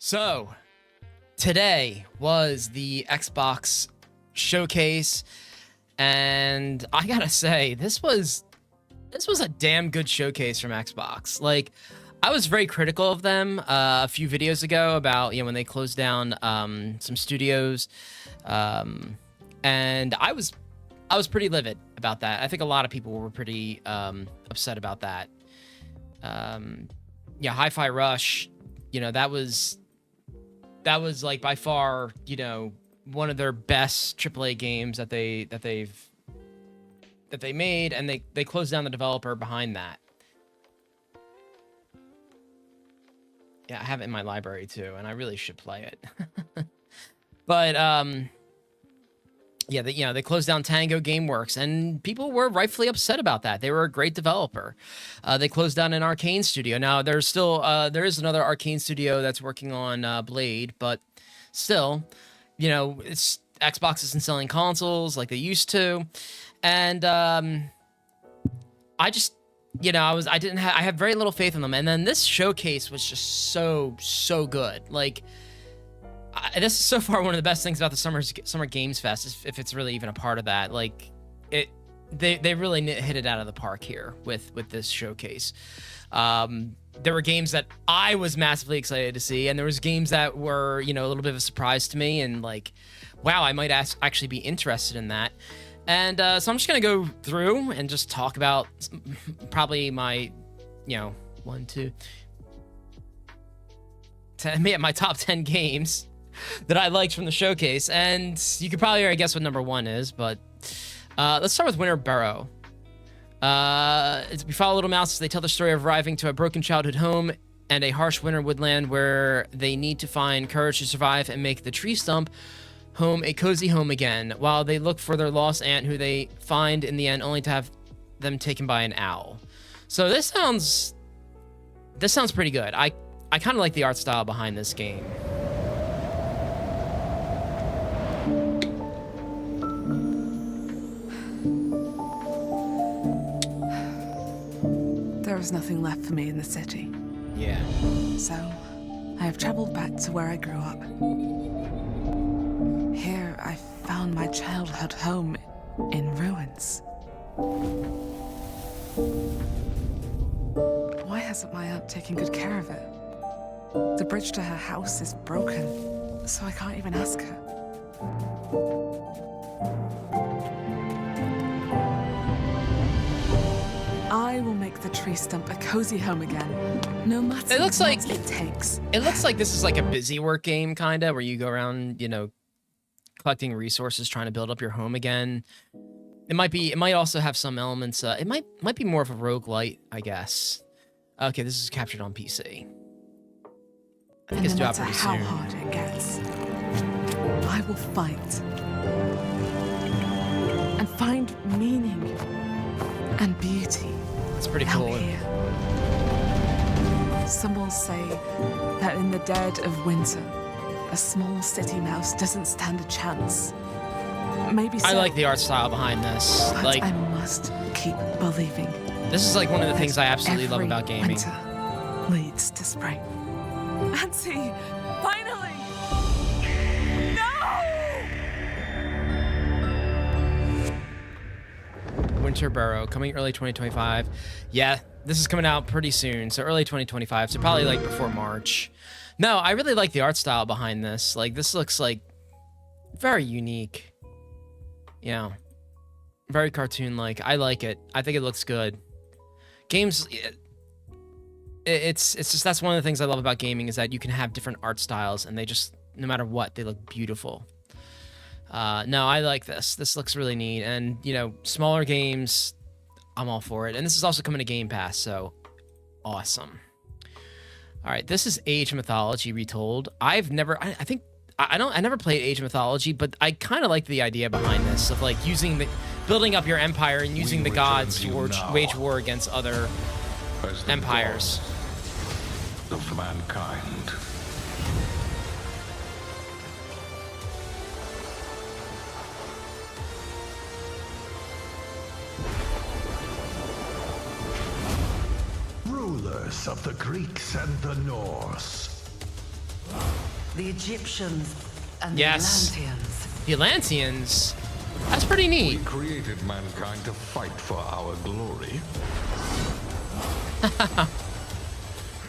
So, today was the Xbox showcase, and I gotta say, this was a damn good showcase from Xbox. Like, I was very critical of them a few videos ago about, when they closed down some studios, and I was pretty livid about that. I think a lot of people were pretty upset about that. Hi-Fi Rush, that was like by far, one of their best AAA games that they made, and they closed down the developer behind that. Yeah, I have it in my library too, and I really should play it. But they closed down Tango Gameworks, and people were rightfully upset about that. They were a great developer. They closed down an Arcane studio. Now there's still there is another Arcane studio that's working on Blade, but still, it's Xbox isn't selling consoles like they used to, and I just, I had very little faith in them. And then this showcase was just so good. Like, this is so far one of the best things about the Summer Games Fest, if it's really even a part of that. Like, they really hit it out of the park here with this showcase. There were games that I was massively excited to see, and there was games that were, a little bit of a surprise to me, and like, wow, I might actually be interested in that. And so I'm just gonna go through and just talk about probably my, 10, my top 10 games that I liked from the showcase. And you could probably already guess what number 1 is, but let's start with Winter Burrow. We follow little mouse as they tell the story of arriving to a broken childhood home and a harsh winter woodland where they need to find courage to survive and make the tree stump home a cozy home again, while they look for their lost aunt, who they find in the end only to have them taken by an owl. So this sounds pretty good. I kind of like the art style behind this game. There is nothing left for me in the city. Yeah. So, I have traveled back to where I grew up. Here, I found my childhood home in ruins. Why hasn't my aunt taken good care of it? The bridge to her house is broken, so I can't even ask her. I will make the tree stump a cozy home again, no matter what it takes. It looks like this is like a busy work game, kind of, where you go around, collecting resources, trying to build up your home again. It might also have some elements. It might be more of a roguelite, I guess. Okay, this is captured on PC. I think it's due out pretty soon. No matter how hard it gets, I will fight and find meaning and beauty. It's pretty cool. Here. Some will say that in the dead of winter, a small city mouse doesn't stand a chance. Maybe so. I like the art style behind this. But like, I must keep believing. This is like one of the things I absolutely love about gaming. Winter leads to spring. Nancy, finally! No! Winter Burrow, coming early 2025. Yeah, this is coming out pretty soon, so early 2025, so probably like before March. No, I really like the art style behind this. Like, this looks like very unique. Yeah. Very cartoon-like. I like it. I think it looks good. Games, it's just, that's one of the things I love about gaming, is that you can have different art styles, and they just, no matter what, they look beautiful. No, I like this. This looks really neat, and, smaller games, I'm all for it. And this is also coming to Game Pass, so awesome. All right, this is Age of Mythology Retold. I never played Age of Mythology, but I kind of like the idea behind this, of like building up your empire and using the gods to wage war against other empires. Of mankind. Rulers of the Greeks and the Norse. The Egyptians and Yes. the Atlanteans. The Atlanteans. That's pretty We neat. created mankind to fight for our glory.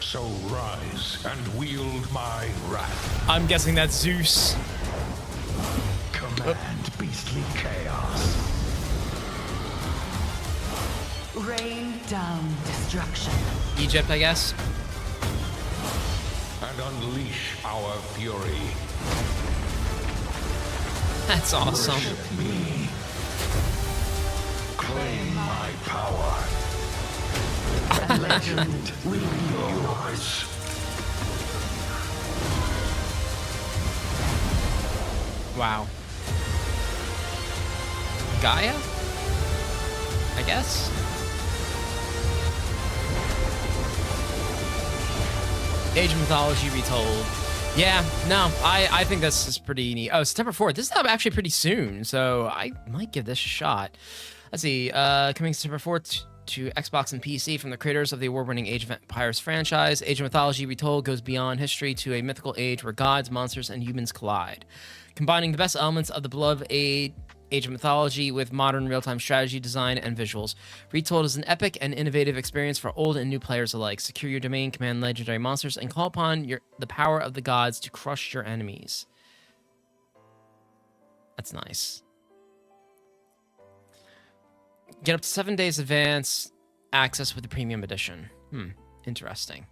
So rise and wield my wrath. I'm guessing that's Zeus. Command beastly chaos. Rain down destruction. Egypt, I guess. And unleash our fury. That's awesome. Worship me. Claim my power. A legend Will be yours. Wow. Gaia? I guess? Age of Mythology Retold. Yeah, no, I think this is pretty neat. Oh, September 4th. This is actually pretty soon, so I might give this a shot. Let's see. Coming September 4th to Xbox and PC from the creators of the award-winning Age of Empires franchise. Age of Mythology Retold goes beyond history to a mythical age where gods, monsters, and humans collide. Combining the best elements of the beloved Age of Mythology with modern real-time strategy, design, and visuals. Retold is an epic and innovative experience for old and new players alike. Secure your domain, command legendary monsters, and call upon the power of the gods to crush your enemies. That's nice. Get up to 7 days advance access with the premium edition. Interesting.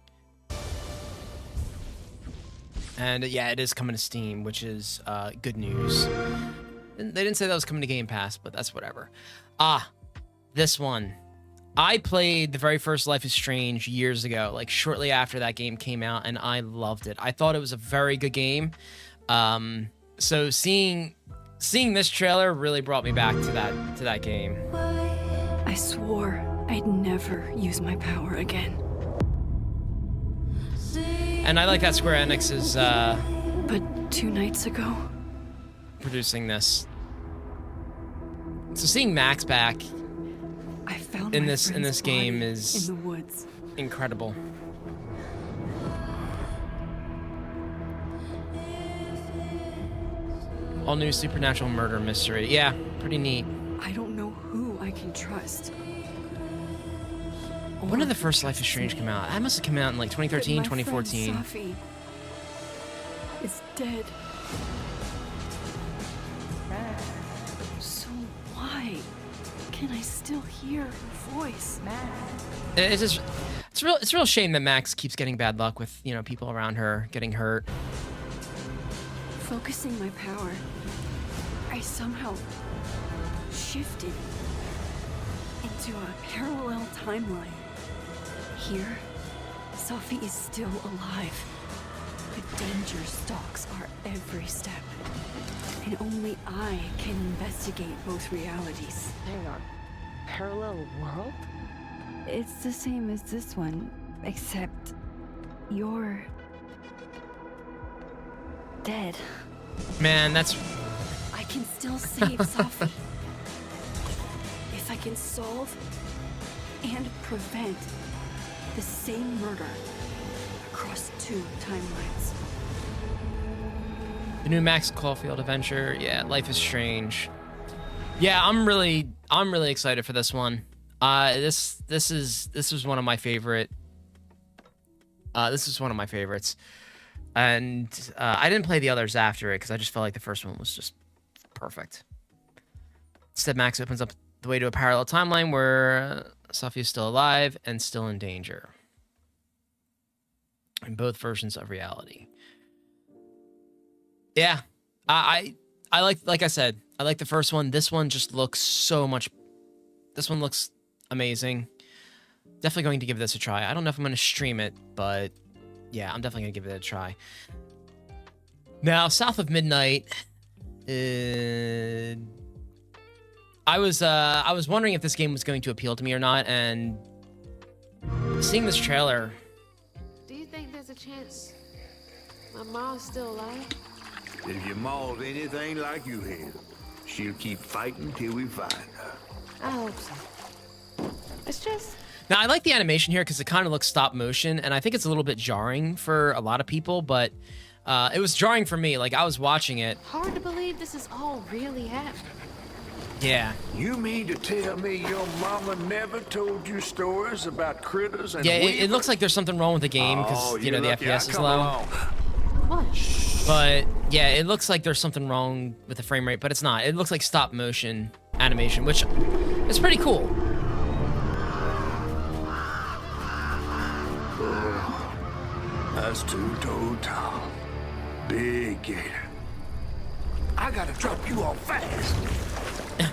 And yeah, it is coming to Steam, which is good news. They didn't say that was coming to Game Pass, but that's whatever. This one. I played the very first Life is Strange years ago, like shortly after that game came out, and I loved it. I thought it was a very good game. So seeing this trailer really brought me back to that game. I swore I'd never use my power again. And I like that Square Enix is But 2 nights ago, producing this. So seeing Max back I found in my this friend's game body is in the woods. incredible. All new supernatural murder mystery. Yeah, pretty neat. I don't know who I can trust. When did Or the first Life is Strange come out? That must have come out in like 2013, but my friend 2014. Safi is dead. So why can I still hear her voice? It's just, it's a real shame that Max keeps getting bad luck with, people around her getting hurt. Focusing my power, I somehow shifted into a parallel timeline. Here, Safi is still alive. The danger stalks our every step. And only I can investigate both realities. Hang on. Parallel world? It's the same as this one, except you're dead. Man, that's I can still save Safi. If I can solve and prevent the same murder across 2 timelines. the new Max Caulfield adventure. Yeah, Life is Strange. Yeah, I'm really excited for this one. This is one of my favorite. This is one of my favorites, and I didn't play the others after it because I just felt like the first one was just perfect. Instead, Max opens up the way to a parallel timeline where Safi is still alive and still in danger. In both versions of reality. Yeah, I like I said, I like the first one. This one just looks so much. This one looks amazing. Definitely going to give this a try. I don't know if I'm going to stream it, but yeah, I'm definitely going to give it a try. Now, South of Midnight. I was wondering if this game was going to appeal to me or not, and seeing this trailer. Do you think there's a chance my mom's still alive? If your ma's anything like you have, she'll keep fighting till we find her. I hope so. It's just... Now, I like the animation here because it kind of looks stop motion, and I think it's a little bit jarring for a lot of people, but It was jarring for me. Like, I was watching it. Hard to believe this is all really happening. Yeah. You mean to tell me your mama never told you stories about critters and Yeah, it weavers? looks like there's something wrong with the game because, Oh, you know, the you're lucky I FPS is come low. along. What? But, yeah, it looks like there's something wrong with the frame rate, but it's not. It looks like stop motion animation, which is pretty cool. That's two-toed Tom. Big gator. I gotta drop you off fast.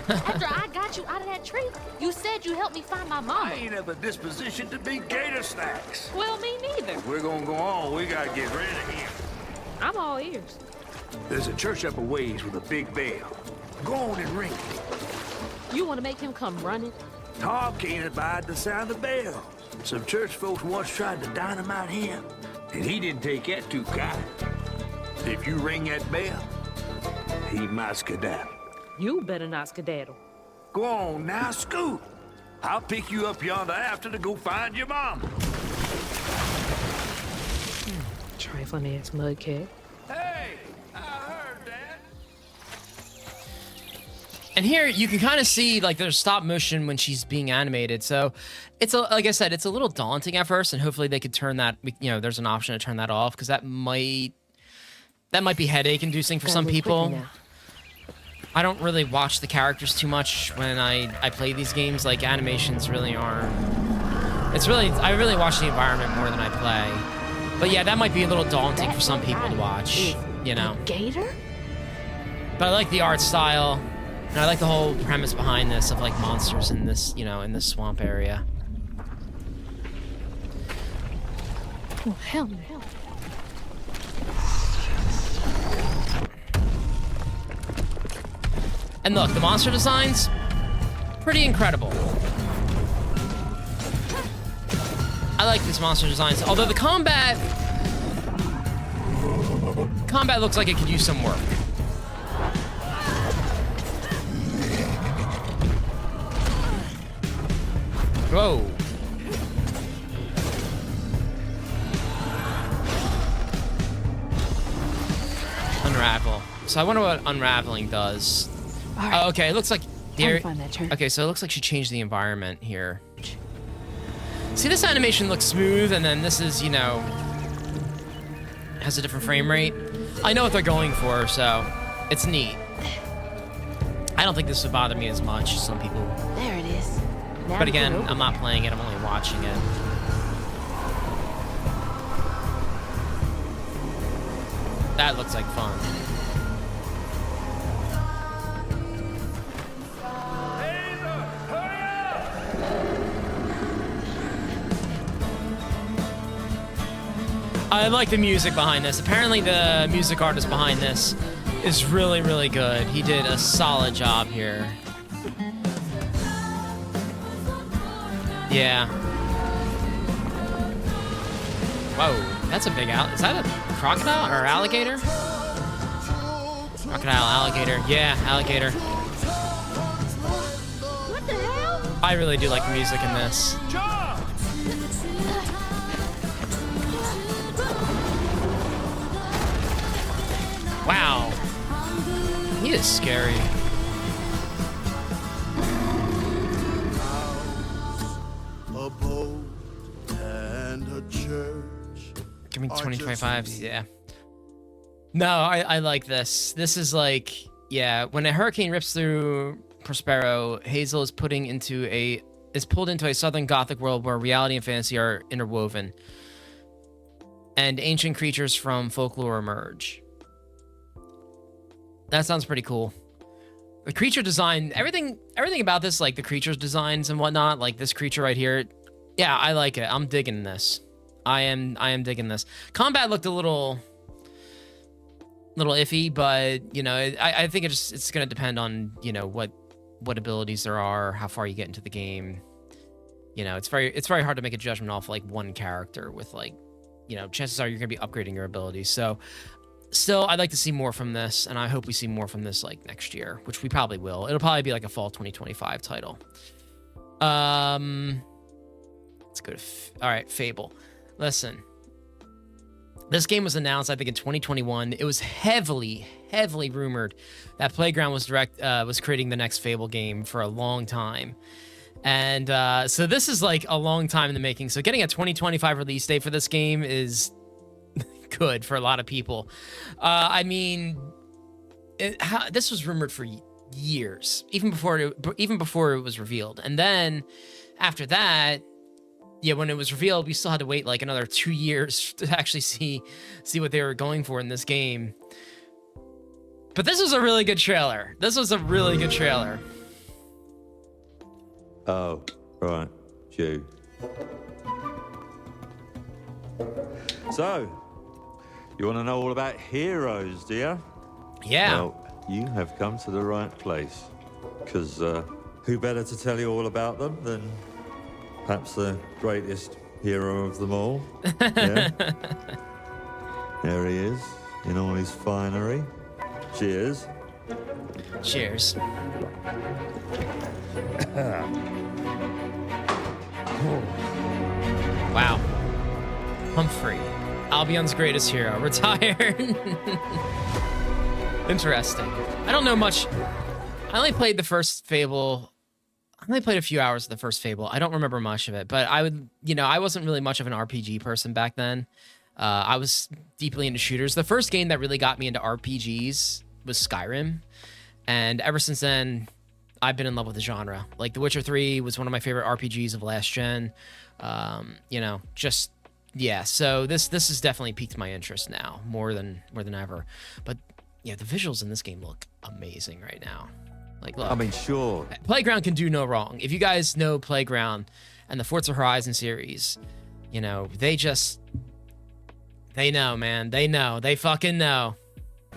After I got you out of that tree, you said you helped me find my I mama. ain't of a disposition to be gator snacks. Well, me neither. We're gonna go on. We gotta get rid of him. I'm all ears. There's a church up a ways with a big bell. Go on and ring it. You want to make him come running? Tom can't abide the sound of bells. Some church folks once tried to dynamite him, and he didn't take that too kind. If you ring that bell, he might skedaddle. You better not skedaddle. Go on now, scoot. I'll pick you up yonder after to go find your mom. Trifling ass mudcat. Hey, I heard that. And here you can kind of see like there's stop motion when she's being animated. So it's like I said, it's a little daunting at first, and hopefully they could turn that. You know, there's an option to turn that off because that might be headache inducing for some people. I don't really watch the characters too much when I play these games. Like animations really aren't. I really watch the environment more than I play. But yeah, that might be a little daunting for some people to watch. You know. Gator? But I like the art style. And I like the whole premise behind this of like monsters in this, you know, in this swamp area. Oh, hell no. And look, the monster designs, pretty incredible. I like these monster designs, although the combat looks like it could use some work. Whoa. Unravel. So I wonder what unraveling does. All right. Oh, okay, it looks like Time to find that church. Okay, so it looks like she changed the environment here. See, this animation looks smooth, and then this is, you know, has a different frame rate. I know what they're going for, so it's neat. I don't think this would bother me as much as some people. There it is. Now But we can again, open I'm not playing it, I'm only watching it. That looks like fun. I like the music behind this. Apparently the music artist behind this is really, really good. He did a solid job here. Yeah. Whoa, that's a big Is that a crocodile or alligator? Crocodile, alligator. Yeah, alligator. What the hell? I really do like the music in this. Wow. He is scary. A boat and a church. Give me 2025. Yeah. No, I like this. This is like, yeah, when a hurricane rips through Prospero, Hazel is pulled into a southern gothic world where reality and fantasy are interwoven, and ancient creatures from folklore emerge. That sounds pretty cool. The creature design, everything about this, like the creatures designs and whatnot, like this creature right here. Yeah, I like it. I'm digging this. I am digging this. Combat looked a little iffy, but you know, I think it's gonna depend on, you know, what abilities there are, how far you get into the game. You know, it's very hard to make a judgment off like one character with like, you know, chances are you're gonna be upgrading your abilities. So still, I'd like to see more from this, and I hope we see more from this like next year, which we probably will. It'll probably be like a fall 2025 title. Let's go to all right, Fable. Listen, This game was announced, I think, in 2021. It was heavily rumored that Playground was creating the next Fable game for a long time. And so this is like a long time in the making. So getting a 2025 release date for this game is good for a lot of people. I mean, this was rumored for years, even before it was revealed. And then after that, yeah, when it was revealed, we still had to wait like another 2 years to actually see what they were going for in this game. But this was a really good trailer. Oh, right, Jew. So, you want to know all about heroes, do you? Yeah. Well, you have come to the right place. Because who better to tell you all about them than perhaps the greatest hero of them all? Yeah. There he is, in all his finery. Cheers. Cheers. Wow. Humphrey, Albion's greatest hero, retired. Interesting. I don't know much. I only played the first Fable. I only played a few hours of the first Fable. I don't remember much of it, but I wasn't really much of an RPG person back then. I was deeply into shooters. The first game that really got me into RPGs was Skyrim. And ever since then, I've been in love with the genre. Like The Witcher 3 was one of my favorite RPGs of last gen. So this has definitely piqued my interest now more than ever. But yeah, the visuals in this game look amazing right now. Like, look, I mean, sure. Playground can do no wrong. If you guys know Playground and the Forza Horizon series, they know, man. They fucking know.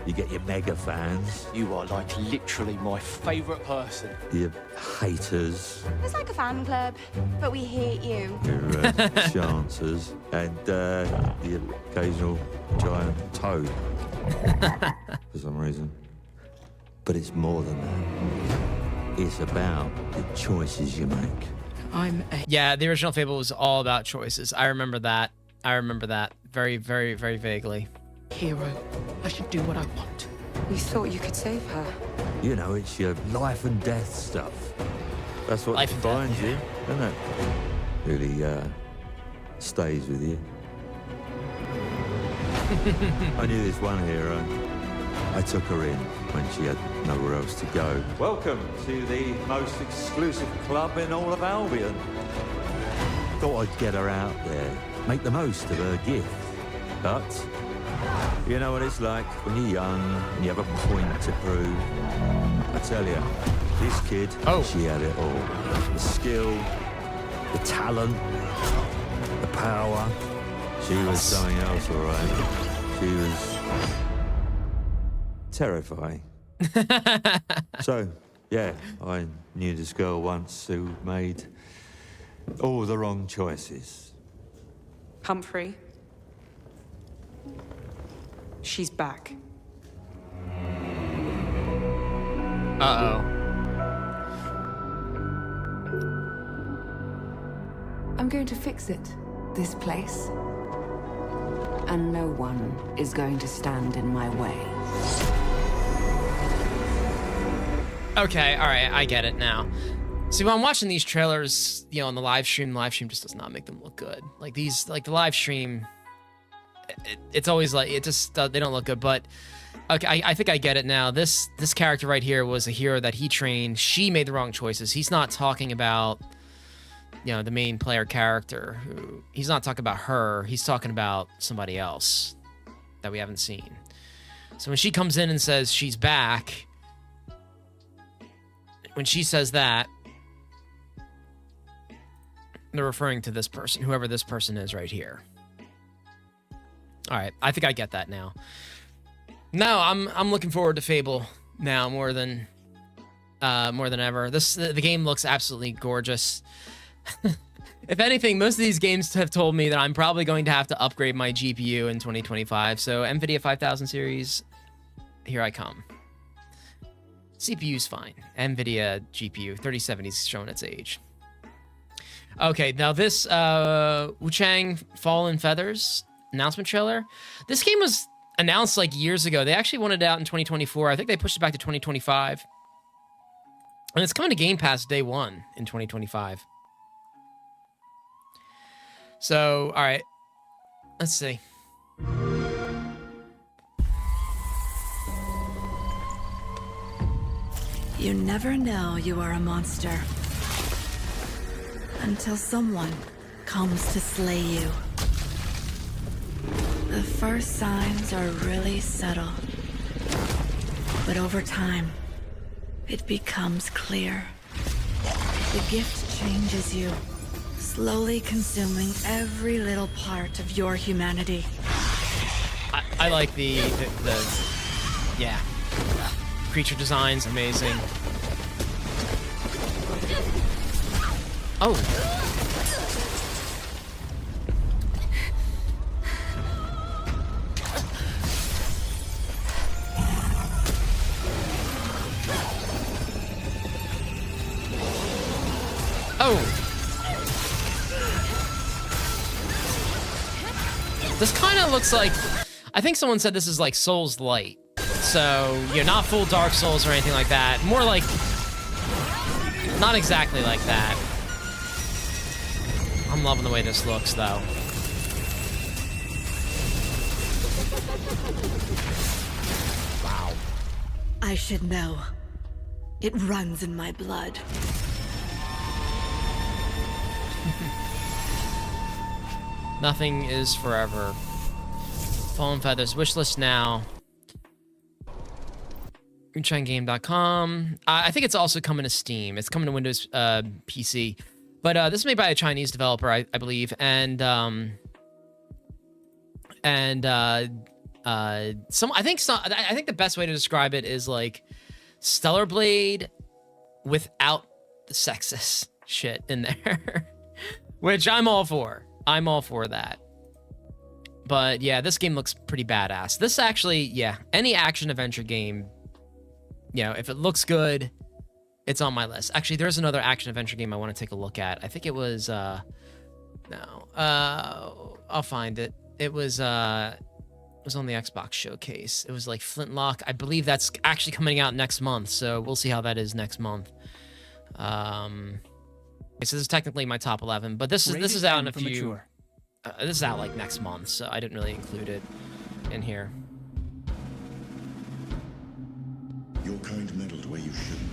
You get your mega fans, You are like literally my favourite person. your haters, It's like a fan club, but we hate you. your chancers, and the occasional giant toad. For some reason. But it's more than that. It's about the choices you make. Yeah, the original Fable was all about choices. I remember that very, very, very vaguely. Hero, I should do what I want. We thought you could save her. You know, it's your life and death stuff. That's what Life and death, defines you, doesn't it? Really stays with you. I knew this one hero. I took her in when she had nowhere else to go. Welcome to the most exclusive club in all of Albion. Thought I'd get her out there, make the most of her gift. But you know what it's like when you're young and you have a point to prove. I tell you, this kid, she had it all. The skill, the talent, the power. She was something else, all right. She was terrifying. So, yeah, I knew this girl once who made all the wrong choices. Humphrey. She's back. Uh-oh. I'm going to fix it, this place. And no one is going to stand in my way. Okay, all right, I get it now. See, when I'm watching these trailers, on the live stream just does not make them look good. Like the live stream, it's always like, they don't look good, but okay, I think I get it now. This character right here was a hero that he trained. She made the wrong choices. He's not talking about, the main player character. He's not talking about her. He's talking about somebody else that we haven't seen. So when she comes in and says she's back, when she says that, they're referring to this person, whoever this person is right here. All right, I think I get that now. No, I'm looking forward to Fable now more than ever. The game looks absolutely gorgeous. If anything, most of these games have told me that I'm probably going to have to upgrade my GPU in 2025. So NVIDIA 5000 series, here I come. CPU's fine. NVIDIA GPU 3070's showing its age. Okay, now this Wuchang Fallen Feathers. announcement trailer. This game was announced like years ago. They actually wanted it out in 2024. I think they pushed it back to 2025. And it's coming to Game Pass day one in 2025. So, all right. Let's see. You never know you are a monster until someone comes to slay you. The first signs are really subtle, but over time, it becomes clear. The gift changes you, slowly consuming every little part of your humanity. I like the yeah. Creature design's amazing. Oh. Oh. This kind of looks like, I think someone said this is like Souls Light. So, you're not full Dark Souls or anything like that. More like, not exactly like that. I'm loving the way this looks, though. Wow. I should know. It runs in my blood. Nothing is forever. Fallen Feathers, wishlist now. GreenShineGame.com. I think it's also coming to Steam. It's coming to Windows PC. But this is made by a Chinese developer, I believe. And I think the best way to describe it is like Stellar Blade without the sexist shit in there. Which I'm all for. I'm all for that. But yeah, this game looks pretty badass. This actually, yeah, any action adventure game, you know, if it looks good, it's on my list. Actually, there's another action adventure game I want to take a look at. I think it was, I'll find it. It was on the Xbox showcase. It was like Flintlock. I believe that's actually coming out next month, so we'll see how that is next month. So this is technically my top 11, but this is out in a few. This is out like next month, so I didn't really include it in here. Your kind meddled where you shouldn't.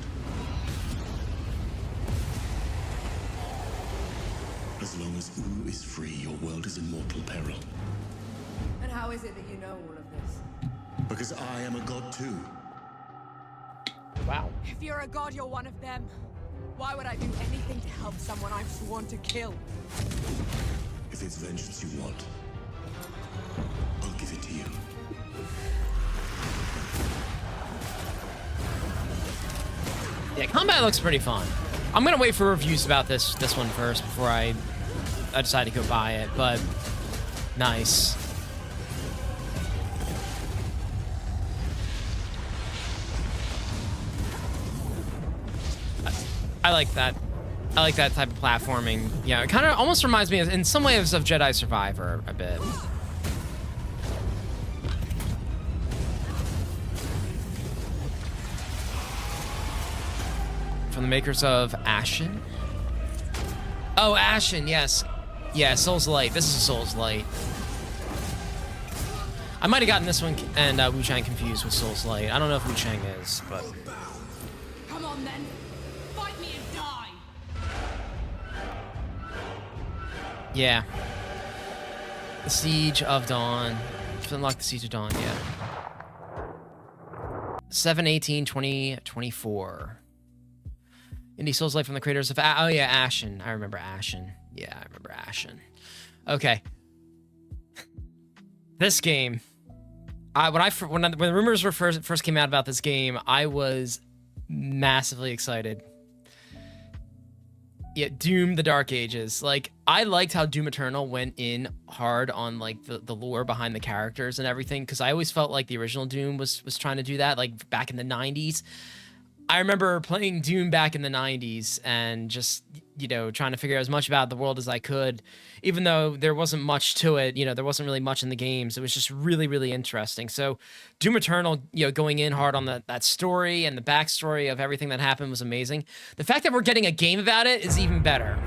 As long as Wu is free, your world is in mortal peril. And how is it that you know all of this? Because I am a god too. Wow. If you're a god, you're one of them. Why would I do anything to help someone I've sworn to kill? If it's vengeance you want, I'll give it to you. Yeah, combat looks pretty fun. I'm gonna wait for reviews about this one first before I decide to go buy it, but nice. I like that. I like that type of platforming. Yeah, it kind of almost reminds me, in some ways, of Jedi Survivor a bit. From the makers of Ashen. Oh, Ashen, yes. Yeah, Souls Light. This is Souls Light. I might have gotten this one and Wu Chang confused with Souls Light. I don't know if Wu Chang is, but... Come on then. Fight me and die. Yeah. The Siege of Dawn. Unlock the Siege of Dawn, yeah. 7/18/2024. Indie Souls Light from the creators of... oh, yeah, Ashen. I remember Ashen. Yeah, I remember Ashen. Okay. This game... when the rumors were first came out about this game, I was massively excited. Yeah, Doom: The Dark Ages. Like, I liked how Doom Eternal went in hard on like the lore behind the characters and everything, because I always felt like the original Doom was trying to do that, like back in the 90s. I remember playing Doom back in the 90s and just, you know, trying to figure out as much about the world as I could, even though there wasn't much to it. You know, there wasn't really much in the games. It was just really, really interesting. So Doom Eternal, you know, going in hard on that story and the backstory of everything that happened was amazing. The fact that we're getting a game about it is even better.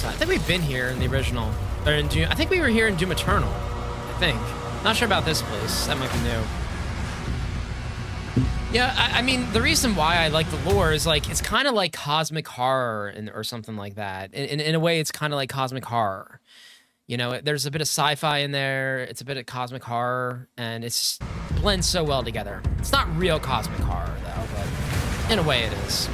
I think we've been here in the original, or in Doom. I think we were here in Doom Eternal. I think. Not sure about this place. That might be new. Yeah, I mean, the reason why I like the lore is like it's kind of like cosmic horror or something like that. In a way, it's kind of like cosmic horror. You know, there's a bit of sci-fi in there. It's a bit of cosmic horror, and it's just blends so well together. It's not real cosmic horror though, but in a way, it is.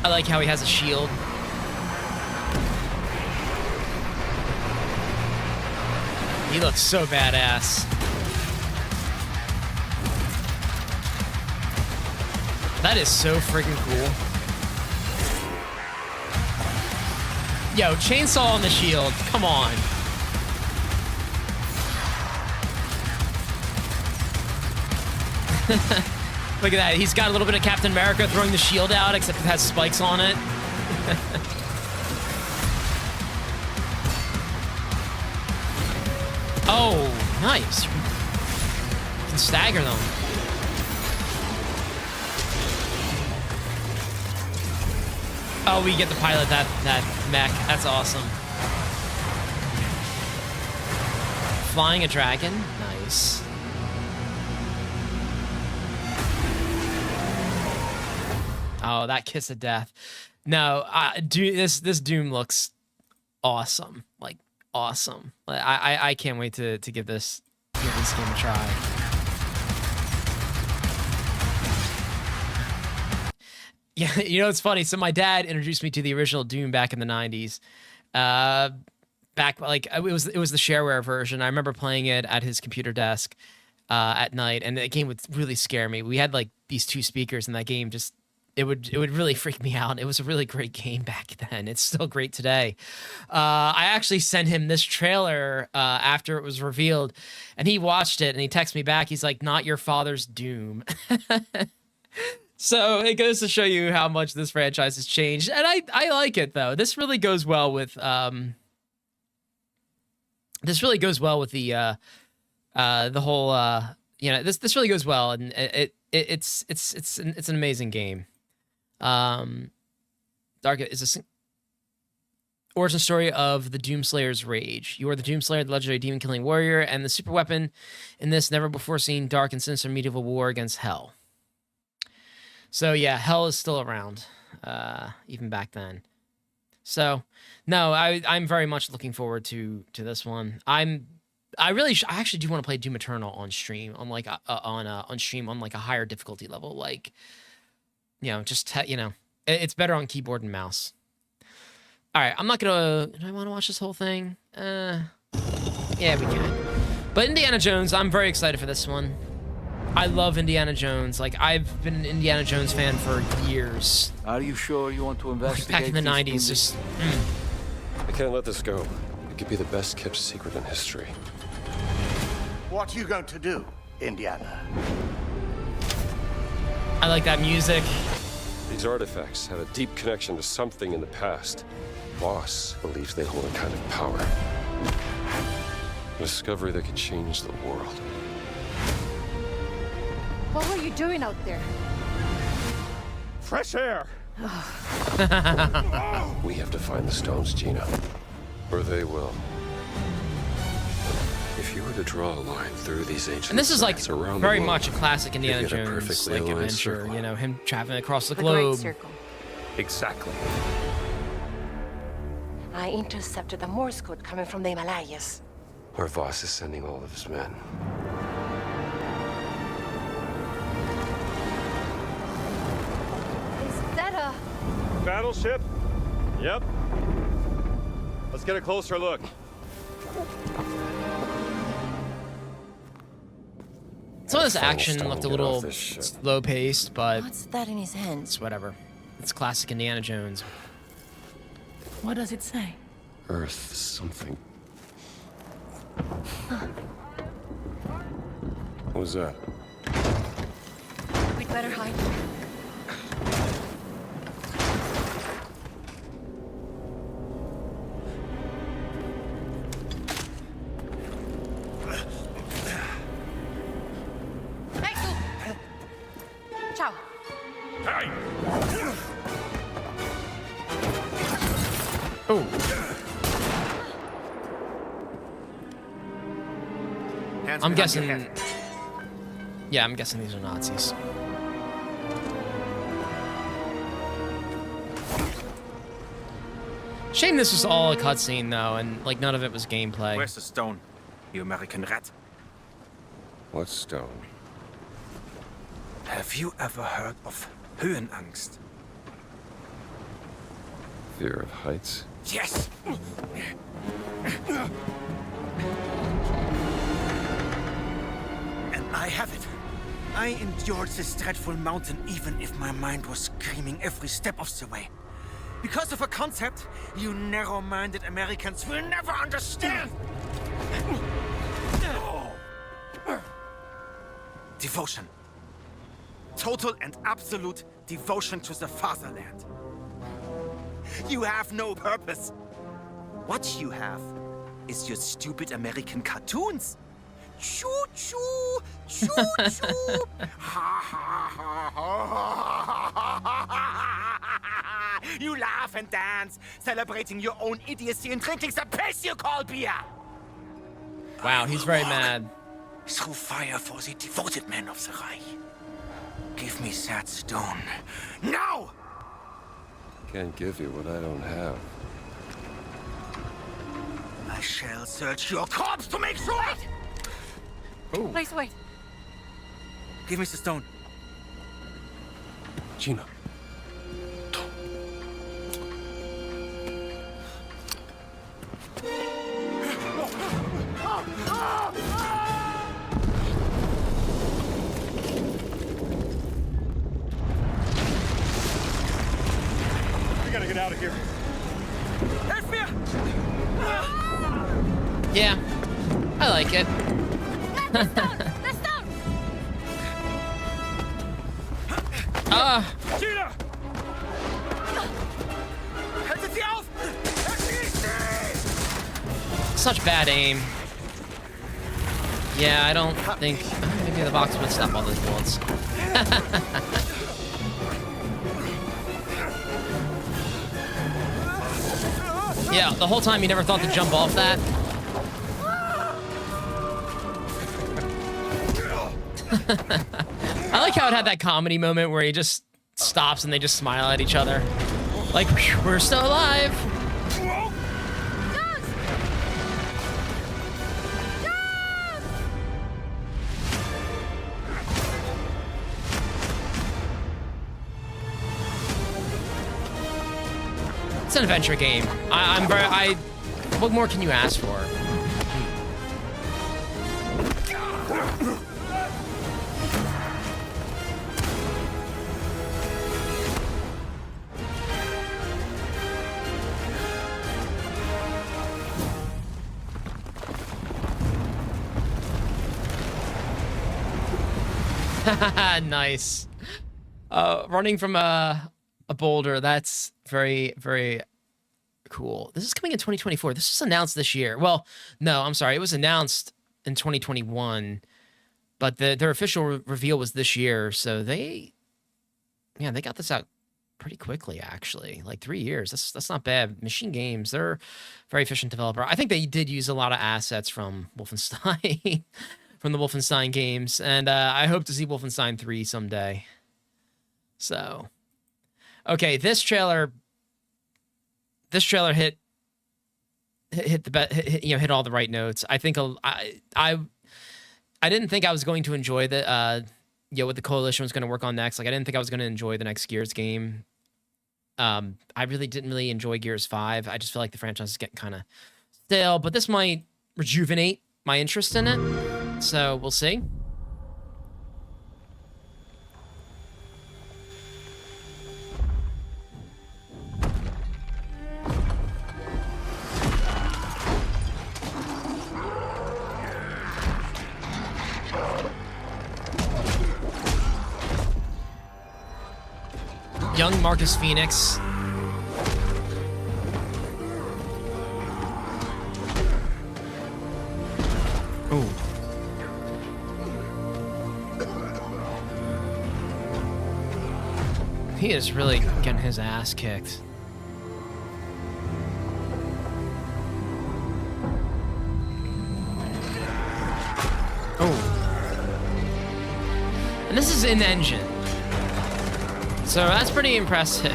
I like how he has a shield. He looks so badass. That is so freaking cool. Yo, chainsaw on the shield. Come on. Look at that. He's got a little bit of Captain America throwing the shield out, except it has spikes on it. Oh, nice. You can stagger them. Oh, we get to pilot that mech. That's awesome. Flying a dragon. Nice. Oh, that kiss of death. No, this Doom looks awesome. Like, awesome. I can't wait to give this game a try. Yeah, you know, it's funny. So my dad introduced me to the original Doom back in the 90s. Back, like, it was the shareware version. I remember playing it at his computer desk at night, and the game would really scare me. We had, like, these two speakers, and that game just... It would really freak me out. It was a really great game back then. It's still great today. I actually sent him this trailer after it was revealed, and he watched it, and he texted me back. He's like, "Not your father's Doom." So it goes to show you how much this franchise has changed, and I like it though. This really goes well with the whole you know, this really goes well, and it's an amazing game. Dark is a origin story of the Doomslayer's rage. You are the Doomslayer, the legendary demon-killing warrior, and the super weapon in this never-before-seen dark and sinister medieval war against Hell. So yeah, Hell is still around, even back then. So no, I'm very much looking forward to this one. I actually do want to play Doom Eternal on stream, on like on stream on like a higher difficulty level, like, you know, just you know, it's better on keyboard and mouse. All right, I'm not gonna. Do I want to watch this whole thing? Yeah, we can. But Indiana Jones, I'm very excited for this one. I love Indiana Jones. Like, I've been an Indiana Jones fan for years. Are you sure you want to investigate? Back in the 90s, just. I can't let this go. It could be the best kept secret in history. What are you going to do, Indiana? I like that music. These artifacts have a deep connection to something in the past. Voss believes they hold a kind of power. A discovery that could change the world. What were you doing out there? Fresh air! We have to find the stones, Gina. Or they will. If you were to draw a line through these ancient And this is like sites very much a classic Indiana Jones like adventure. You know, him traveling across the globe. Great Circle. Exactly. I intercepted the Morse code coming from the Himalayas. Where Voss is sending all of his men. Is that a... battleship? Yep. Let's get a closer look. Some of this action looked a little slow paced, but What's that in his hand? it's whatever. It's classic Indiana Jones. What does it say? Earth something. What was that? We'd better hide. Hey, tú! Ciao. Oh. I'm guessing. Yeah, I'm guessing these are Nazis. Shame this was all a cutscene though, and like none of it was gameplay. Where's the stone, you American rat? What stone? Have you ever heard of Höhenangst? Fear of heights? Yes! And I have it. I endured this dreadful mountain even if my mind was screaming every step of the way. Because of a concept you narrow-minded Americans will never understand! Devotion. Total and absolute devotion to the fatherland. You have no purpose. What you have is your stupid American cartoons. Choo choo, choo choo. You laugh and dance, celebrating your own idiocy and drinking the piss you call beer. Wow, he's very mad. Through fire for the devoted men of the Reich. Give me that stone. Now! Can't give you what I don't have. I shall search your corpse to make sure. Ooh. Please wait. Give me the stone. Gina. We gotta get out of here. Help me! Yeah, I like it. The stone! Gina! Haltet sie auf! Such bad aim. Yeah, I don't think maybe the box would stop all those bullets. Yeah, the whole time you never thought to jump off that. I like how it had that comedy moment where he just stops and they just smile at each other. Like, we're still alive. It's an adventure game. What more can you ask for? Nice. Running from a boulder, that's very, very cool. This is coming in 2024. This was announced this year. Well, no, I'm sorry. It was announced in 2021, but their official reveal was this year. So they got this out pretty quickly, actually. Like 3 years. That's not bad. Machine Games, they're a very efficient developer. I think they did use a lot of assets from Wolfenstein, from the Wolfenstein games, and I hope to see Wolfenstein 3 someday. So, okay, this trailer hit all the right notes. I think I didn't think I was going to enjoy what the Coalition was going to work on next. Like, I didn't think I was going to enjoy the next Gears game. I really didn't really enjoy Gears 5. I just feel like the franchise is getting kind of stale, but this might rejuvenate my interest in it. So we'll see. Young Marcus Phoenix. Oh. He is really getting his ass kicked. Oh. And this is in engine. So that's pretty impressive.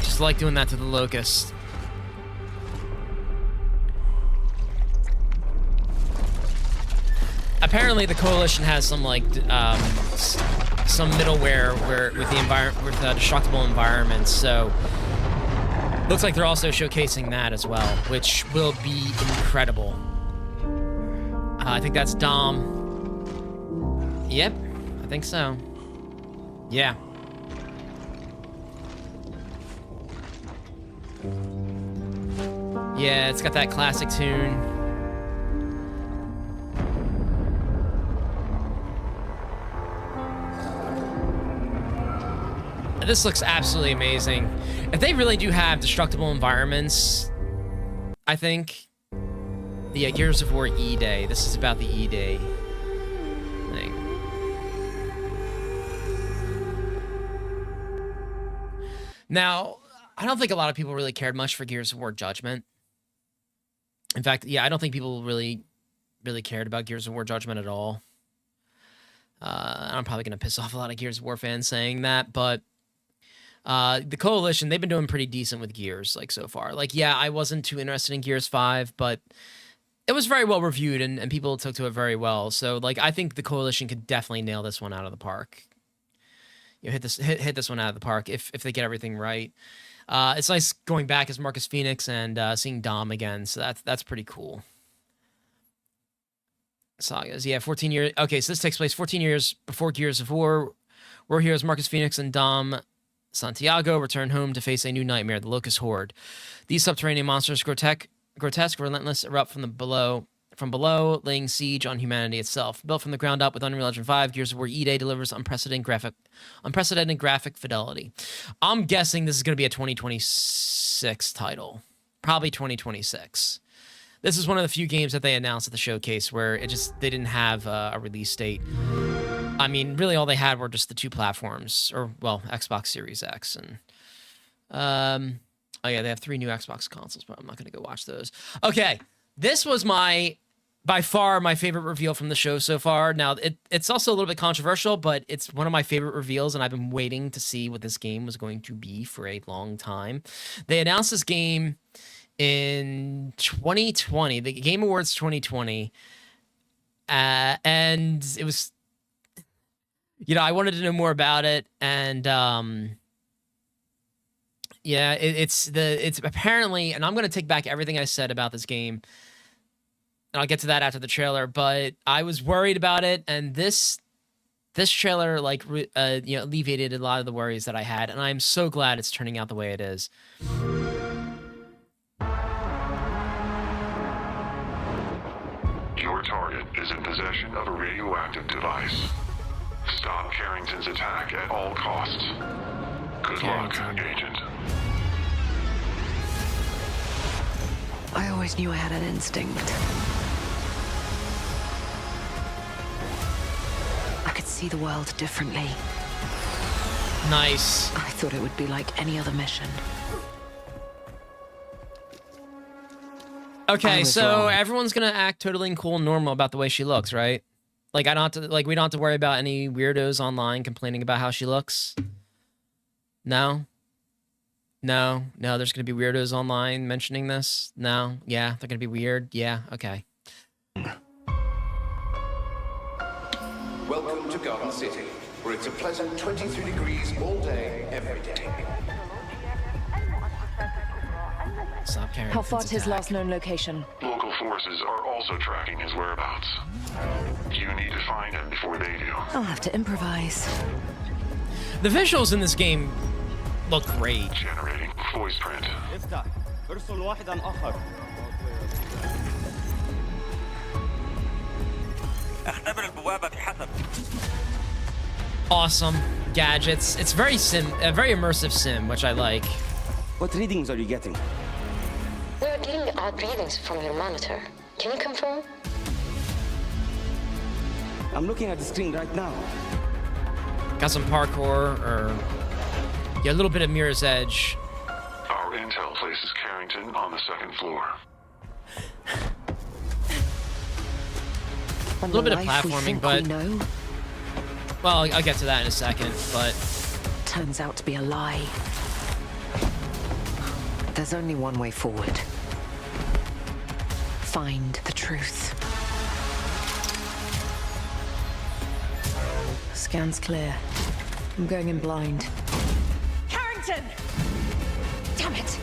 Just like doing that to the Locust. Apparently, the Coalition has some like some middleware where with the destructible environments. So looks like they're also showcasing that as well, which will be incredible. I think that's Dom. Yep, I think so. Yeah. Yeah, it's got that classic tune. This looks absolutely amazing. If they really do have destructible environments, I think the Gears of War E-Day. This is about the E-Day thing. Now, I don't think a lot of people really cared much for Gears of War Judgment. In fact, yeah, I don't think people really cared about Gears of War Judgment at all. I'm probably going to piss off a lot of Gears of War fans saying that, but the Coalition, they've been doing pretty decent with Gears, like, so far. Like, yeah, I wasn't too interested in Gears 5, but it was very well reviewed, and people took to it very well. So, like, I think the Coalition could definitely nail this one out of the park. You know, hit this one out of the park if they get everything right. It's nice going back as Marcus Phoenix and seeing Dom again, so that's pretty cool. Sagas, yeah, 14 years. Okay, so this takes place 14 years before Gears of War. We're here as Marcus Phoenix and Dom Santiago return home to face a new nightmare, the Locust Horde. These subterranean monsters, grotesque, relentless, erupt from below, laying siege on humanity itself. Built from the ground up with Unreal Engine 5, Gears of War E-Day delivers unprecedented graphic fidelity. I'm guessing this is going to be a 2026 title. Probably 2026. This is one of the few games that they announced at the showcase where they didn't have a release date. I mean, really all they had were just the two platforms, or, well, Xbox Series X. And, oh yeah, they have 3 new Xbox consoles, but I'm not going to go watch those. Okay, this was by far my favorite reveal from the show so far. Now, it's also a little bit controversial, but it's one of my favorite reveals, and I've been waiting to see what this game was going to be for a long time. They announced this game in 2020, the Game Awards 2020, and it was, you know, I wanted to know more about it, and yeah, it's apparently, and I'm going to take back everything I said about this game, and I'll get to that after the trailer, but I was worried about it, and this trailer, like, you know, alleviated a lot of the worries that I had, and I'm so glad it's turning out the way it is. Your target is in possession of a radioactive device. Stop Carrington's attack at all costs. Good luck, Agent. I always knew I had an instinct. I could see the world differently. Nice. I thought it would be like any other mission. Okay, so everyone's gonna act totally cool and normal about the way she looks, right? Like I don't have to, like we don't have to worry about any weirdos online complaining about how she looks. No. There's gonna be weirdos online mentioning this. No, yeah, they're gonna be weird. Yeah, okay. Welcome to Garden City, where it's a pleasant 23 degrees all day, every day. Stop carrying. How far to his last known location? Local forces are also tracking his whereabouts. You need to find him before they do. I'll have to improvise. The visuals in this game look great. Generating voice print. Awesome gadgets. It's very a very immersive sim, which I like. What readings are you getting? We are getting odd readings from your monitor. Can you confirm? I'm looking at the screen right now. Got some parkour, or yeah, a little bit of Mirror's Edge. Our intel places Carrington on the 2nd floor. A little bit of platforming, but well, I'll get to that in a second. But turns out to be a lie. There's only one way forward. Find the truth. Scan's clear. I'm going in blind. Carrington! Damn it!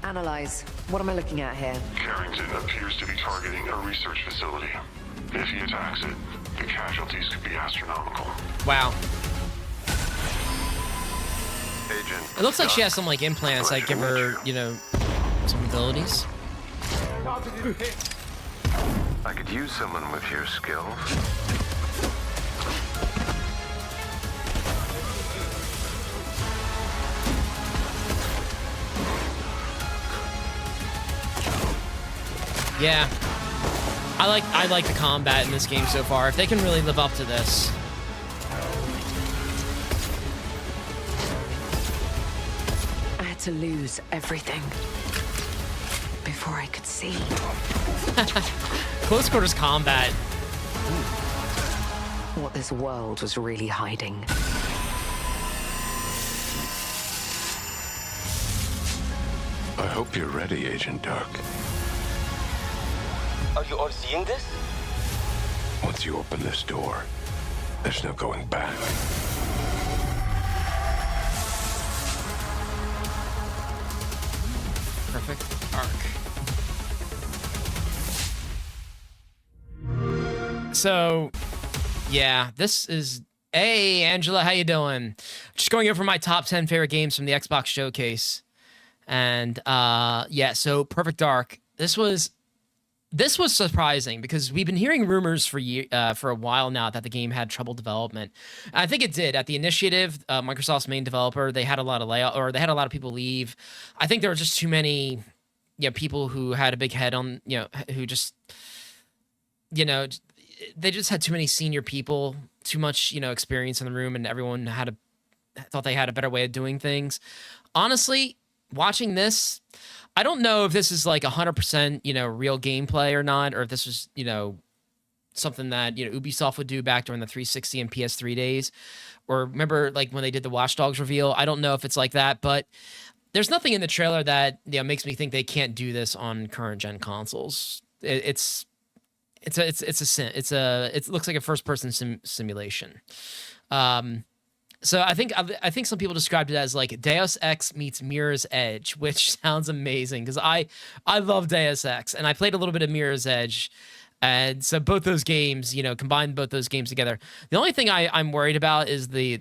Analyze. What am I looking at here? Carrington appears to be targeting a research facility. If he attacks it, the casualties could be astronomical. Wow. Agent, it looks like she has some like implants that give her, you know, some abilities. I could use someone with your skills. Yeah. I like the combat in this game so far. If they can really live up to this. I had to lose everything before I could see. Close quarters combat. What this world was really hiding. I hope you're ready, Agent Dark. Are you all seeing this? Once you open this door, there's no going back. Perfect arc. So, yeah, this is... Hey, Angela, how you doing? Just going over my top 10 favorite games from the Xbox Showcase. And, yeah, so Perfect Dark. This was surprising because we've been hearing rumors for a while now that the game had trouble development. And I think it did. At the Initiative, Microsoft's main developer, they had a lot of they had a lot of people leave. I think there were just too many, people who had a big head on, who just, they just had too many senior people, too much, experience in the room, and everyone thought they had a better way of doing things. Honestly, watching this, I don't know if this is like 100%, real gameplay or not, or if this was, something that, Ubisoft would do back during the 360 and PS3 days. Or remember, like, when they did the Watch Dogs reveal? I don't know if it's like that, but there's nothing in the trailer that, makes me think they can't do this on current gen consoles. It looks like a first-person simulation. So I think some people described it as like Deus Ex meets Mirror's Edge, which sounds amazing because I love Deus Ex and I played a little bit of Mirror's Edge, and so both those games, combine both those games together. The only thing I'm worried about is the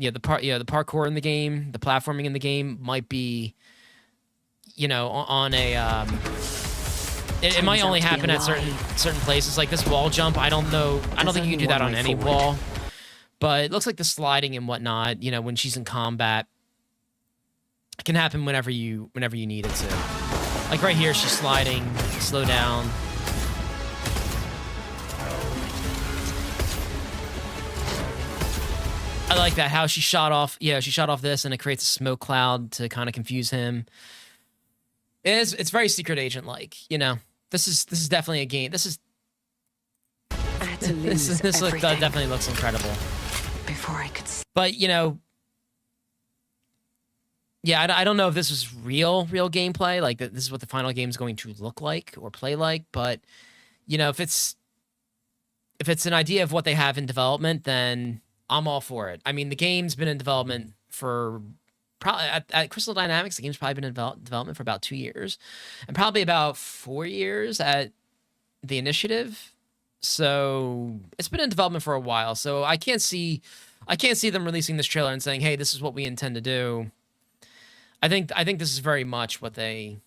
parkour in the game, the platforming in the game might be, on a it might only happen at certain places, like this wall jump. I don't know. I don't think you can do that on any wall. But it looks like the sliding and whatnot, when she's in combat, can happen whenever you need it to. Like right here, she's sliding, slow down. I like that, how she shot off this and it creates a smoke cloud to kind of confuse him. It's very Secret Agent-like, This is definitely a game. This is I had to lose this everything definitely looks incredible. before I could. But you know, yeah, I don't know if this was real gameplay. Like this is what the final game is going to look like or play like. But you know, if it's an idea of what they have in development, then I'm all for it. I mean, the game's been in development for probably at Crystal Dynamics. The game's probably been in development for about 2 years, and probably about 4 years at the Initiative. So it's been in development for a while. So I can't see them releasing this trailer and saying, "Hey, this is what we intend to do." I think this is very much what they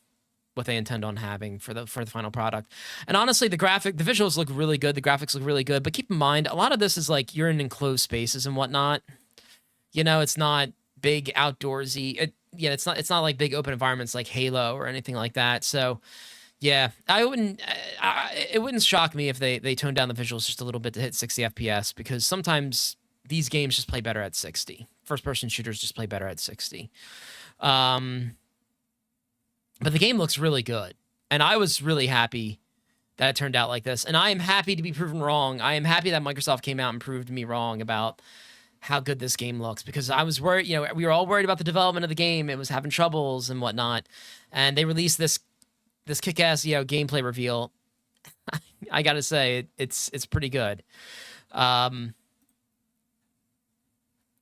intend on having for the final product. And honestly, the visuals look really good. The graphics look really good. But keep in mind, a lot of this is like you're in enclosed spaces and whatnot. You know, it's not big outdoorsy. It's not like big open environments like Halo or anything like that. So yeah, it wouldn't shock me if they toned down the visuals just a little bit to hit 60 FPS, because sometimes these games just play better at 60. First-person shooters just play better at 60. But the game looks really good, and I was really happy that it turned out like this. And I am happy to be proven wrong. I am happy that Microsoft came out and proved me wrong about how good this game looks, because I was worried. You know, we were all worried about the development of the game. It was having troubles and whatnot, and they released this kick-ass gameplay reveal. I gotta say, it's pretty good.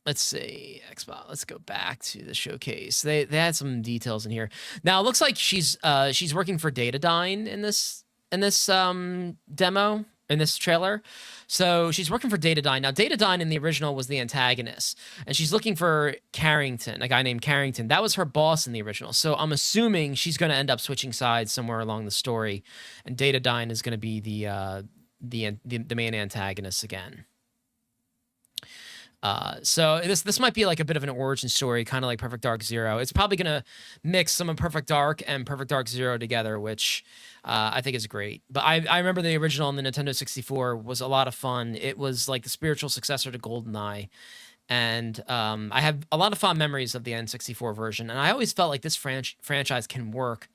Let's see, Xbox. Let's go back to the showcase. They had some details in here. Now it looks like she's working for Datadyne in this demo, in this trailer. So she's working for Datadyne. Now Datadyne in the original was the antagonist, and she's looking for Carrington, a guy named Carrington. That was her boss in the original. So I'm assuming she's going to end up switching sides somewhere along the story, and Datadyne is going to be the main antagonist again. So this might be like a bit of an origin story, kind of like Perfect Dark Zero. It's probably going to mix some of Perfect Dark and Perfect Dark Zero together, which I think is great. But I remember the original on the Nintendo 64 was a lot of fun. It was like the spiritual successor to GoldenEye. And I have a lot of fond memories of the N64 version. And I always felt like this franchise can work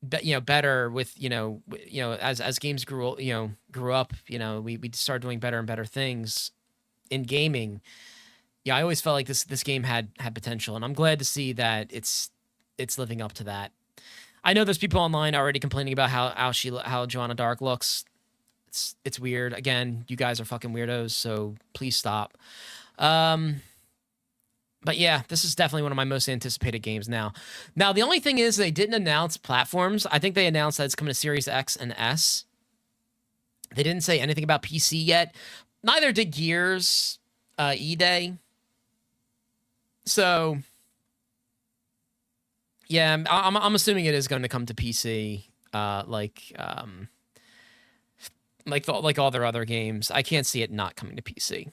better with, as games grew up, we started doing better and better things in gaming. Yeah, I always felt like this game had potential, and I'm glad to see that it's living up to that. I know there's people online already complaining about how Joanna Dark looks. It's weird. Again, you guys are fucking weirdos, so please stop. But yeah, this is definitely one of my most anticipated games now. Now, the only thing is they didn't announce platforms. I think they announced that it's coming to Series X and S. They didn't say anything about PC yet. Neither did Gears E-Day. So, yeah, I'm assuming it is going to come to PC, like all their other games. I can't see it not coming to PC.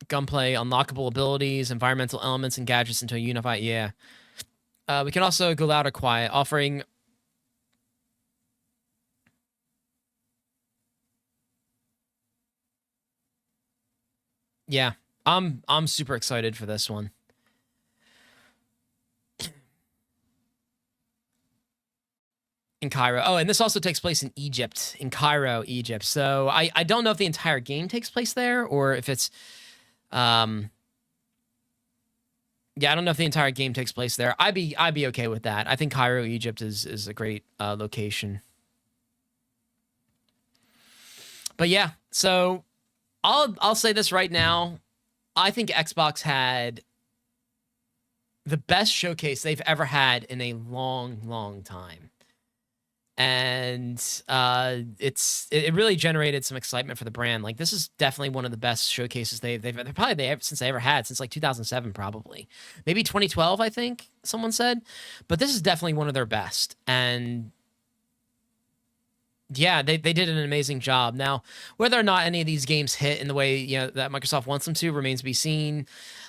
Gunplay, unlockable abilities, environmental elements, and gadgets into a unified. Yeah. We can also go loud or quiet, offering. Yeah, I'm super excited for this one. In Cairo. Oh, and this also takes place in Egypt, in Cairo, Egypt. So I don't know if the entire game takes place there or if it's yeah, I don't know if the entire game takes place there. I'd be okay with that. I think Cairo, Egypt is a great location. But yeah, so I'll say this right now. I think Xbox had the best showcase they've ever had in a long, long time. And it really generated some excitement for the brand. Like, this is definitely one of the best showcases they've since they ever had, since like 2007 probably. Maybe 2012, I think someone said. But this is definitely one of their best. And yeah, they did an amazing job. Now, whether or not any of these games hit in the way that Microsoft wants them to remains to be seen.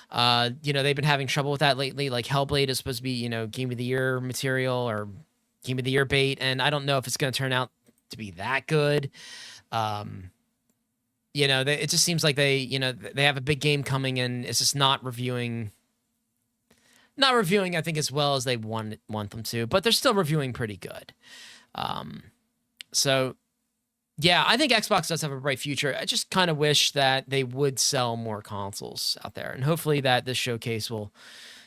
They've been having trouble with that lately. Like Hellblade is supposed to be Game of the Year material or Game of the Year bait, and I don't know if it's going to turn out to be that good. It just seems like they have a big game coming, and it's just not reviewing not reviewing, I think, as well as they want them to, but they're still reviewing pretty good. So, yeah, I think Xbox does have a bright future. I just kind of wish that they would sell more consoles out there, and hopefully that this showcase will,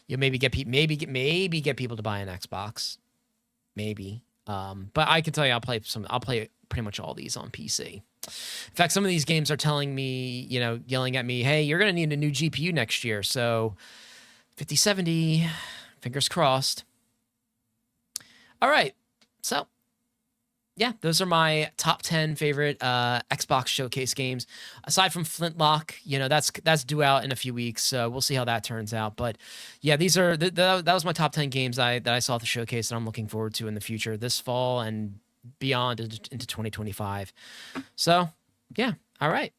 maybe get people to buy an Xbox, maybe. But I can tell you, I'll play pretty much all these on PC. In fact, some of these games are telling me, yelling at me, hey, you're going to need a new GPU next year. So 5070, fingers crossed. All right. So, yeah, those are my top 10 favorite Xbox showcase games. Aside from Flintlock, that's due out in a few weeks. So we'll see how that turns out. But yeah, these are that was my top 10 games that I saw at the showcase that I'm looking forward to in the future this fall and beyond into 2025. So, yeah. All right.